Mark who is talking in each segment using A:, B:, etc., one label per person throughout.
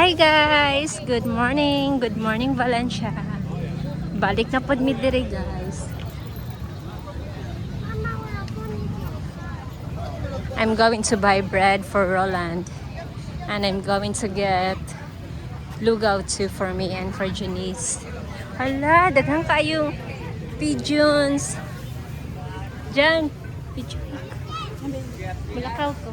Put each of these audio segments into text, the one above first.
A: Hi guys! Good morning! Good morning Valencia! Balik na pod mi diri guys. I'm going to buy bread for Roland. And I'm going to get lugaw too for me and for Janice. Hala, daghang kayo pigeons. Diyan, pigeon. Mulakaw ko.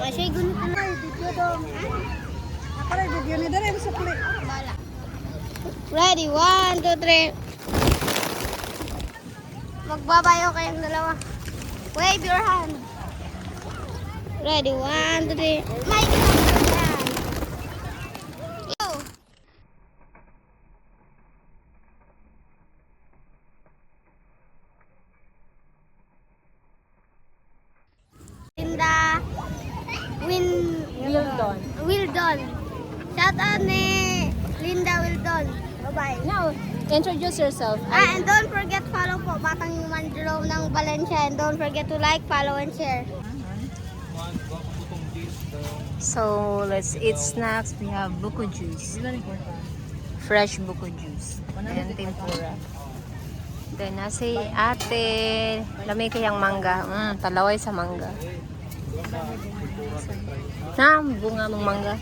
B: Masih guna kena video dong. Apa lagi video ni dari bisa klik. Ready, 1, 2, 3. Magbabayo kayong dalawa. Wave your hand. Ready, 1, 2, 3. My God. Go. Linda. Wildon. Shout out ni Linda Wildon. Bye-bye.
A: Now, introduce yourself.
B: And don't forget follow po Batang Mandro ng Valencia, and don't forget to like, follow, and share.
A: So, let's eat snacks. We have buko juice. Fresh buko juice. And tempura. Then, nasi ate. Lamay kayang mangga. Talaway sa mangga. Na, bunga mong mangga.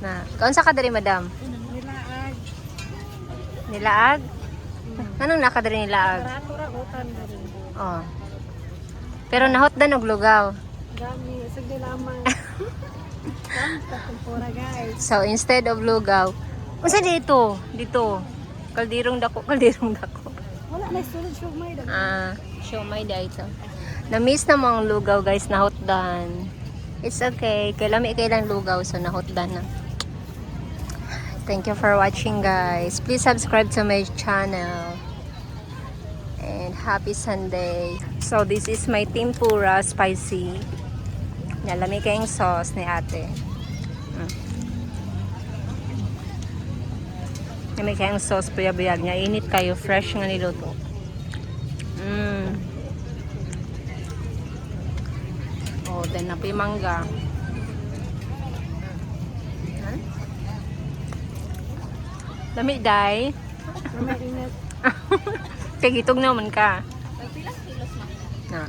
A: Na, kaunsa ka diri, madam?
B: Nilaag.
A: Nilaag? Anong nakadiri nilaag?
B: Rato-ragutan dari.
A: Oh. Pero nahotdan og lugaw.
B: Dami, sagdi lamang. Tempura guys.
A: So instead of lugaw, unsa dito? Dito. Kaldirong dako.
B: Wala na sulod siomay daw.
A: Siomay dito. Na-miss na mo ang lugaw guys, nahotdan. It's okay. Kailang lugaw, so nahotdan na. Thank you for watching guys. Please subscribe to my channel. And happy Sunday. So this is my tempura spicy. Nalami kayong sauce ni ate. Nalami kayong sauce puyab-buyag niya. Init kayo. Fresh nga niluto. Oh, then napi mangga. Lami day.
B: Mainit.
A: Kay gitog naman ka.
B: Pilas kilos
A: Na.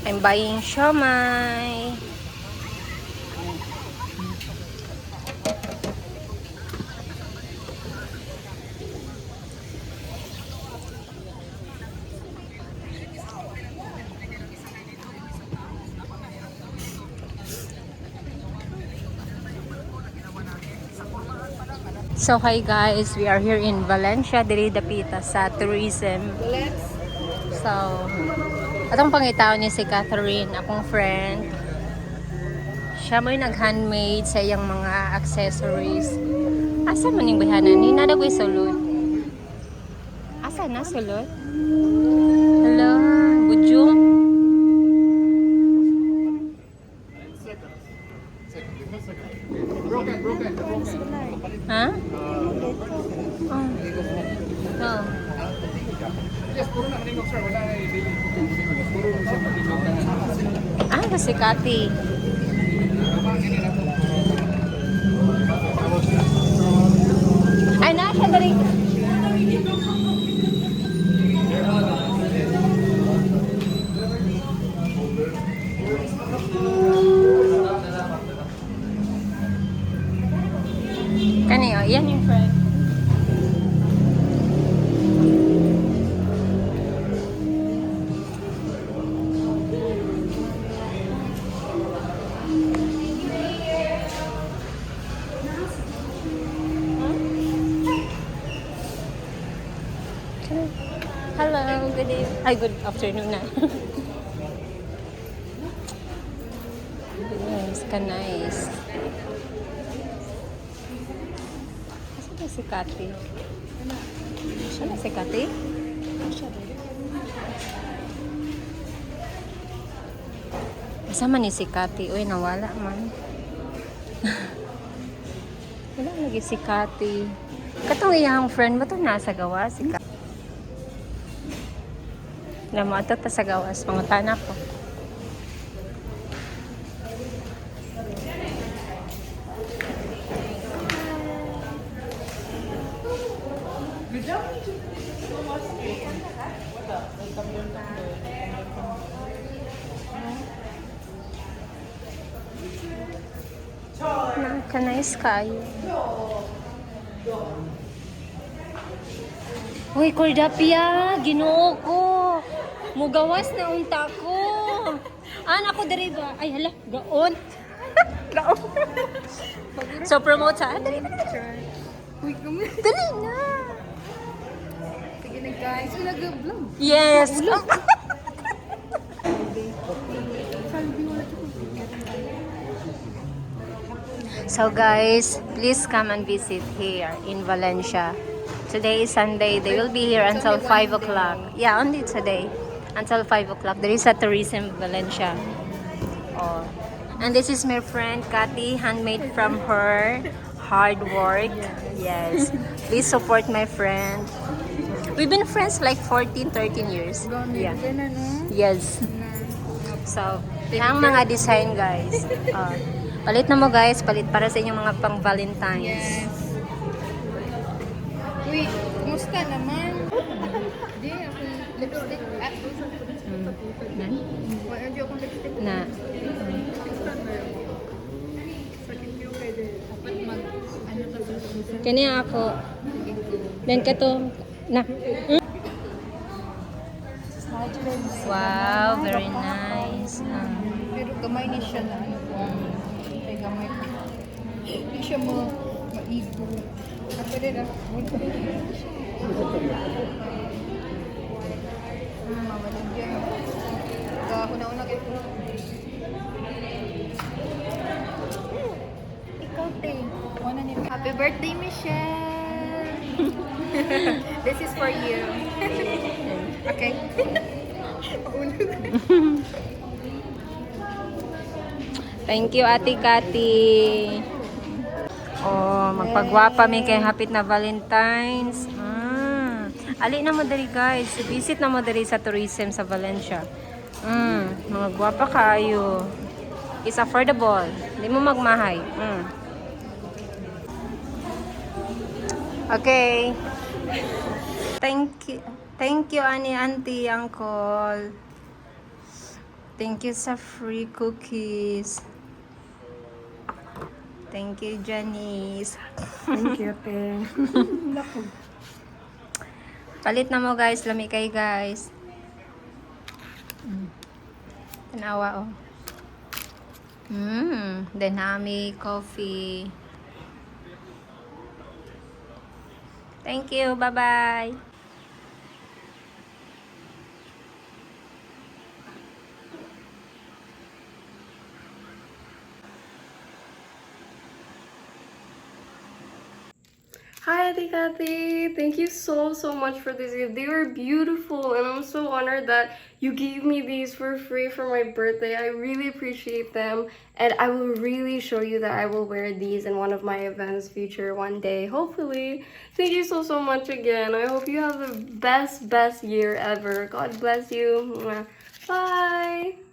A: I'm buying siomai. So hi guys, we are here in Valencia, diri dapita sa tourism. So, atong pangitaw niya si Catherine, akong friend. Siya mo yung nag-handmade sa iyang mga accessories. Asa man yung bahanan? Ni nada ko'y sulod. Asa na sulod? Hello, Bujong. Ah, kasi Kati. Ay, na siya dari. Kani, oh, yan yung friend. Hello, good evening. Ay, good afternoon na. Yes, nice. Asa na si Kati? Siya na si Kati? Asa man ni si Kati? Uy, nawala man. Wala lagi si Kati. Katong iyang friend mo to nasa gawa si Kati. Na mo ato ta sa gawas, pangutan ako. Nakaka-nice kayo. Uy, Cordapia, ginoo ko. Mugawas na unta ko. Anak ko diri ba? Ay, hala, gaon. Gaon. So, promote sa dali na.
C: Uy, kami.
A: Dali na.
C: Sige na guys. Uy, nag-vlog.
A: Yes. So guys, please come and visit here in Valencia. Today is Sunday. They will be here until 5 o'clock. Yeah, only today. Until 5 o'clock. There is a tourism Valencia. Oh. And this is my friend, Kati, handmade from her hard work. Yes. Please support my friend. We've been friends like 14, 13 years. Yeah. Yes. So, ang mga design guys. Palit na mo guys, palit para sa inyong mga pang Valentine's.
C: Yes. Uy, kumusta naman? Di, ako lipstick. Wala di akong lipstick.
A: Na. Kani ako. Then kato na. Wow, very nice.
C: Pero gamay ni siya na. Ay, gamay. Hindi siya maigo. Pwede na. Mamalagyan. Una-una kayo. Ikaw, te. Happy birthday, Michelle! This is for you. Okay.
A: Thank you, Ate Kati. Oh, magpagwapa mi kay hapit na Valentine's. Ali na mo diri guys. Visit na mo diri sa tourism sa Valencia. Mga gwapa kayo. It's affordable. Hindi mo magmahay. Okay. Thank you, ani auntie, uncle. Thank you sa free cookies. Thank you, Janice.
C: Thank you, te.
A: Palit na mo guys, lami kay guys. Tanawa oh. Dynamic coffee. Thank you, bye-bye.
D: Hi, Ate Kathy. Thank you so much for these gifts. They were beautiful, and I'm so honored that you gave me these for free for my birthday. I really appreciate them, and I will really show you that I will wear these in one of my events future one day, hopefully. Thank you so much again. I hope you have the best year ever. God bless you. Mwah. Bye!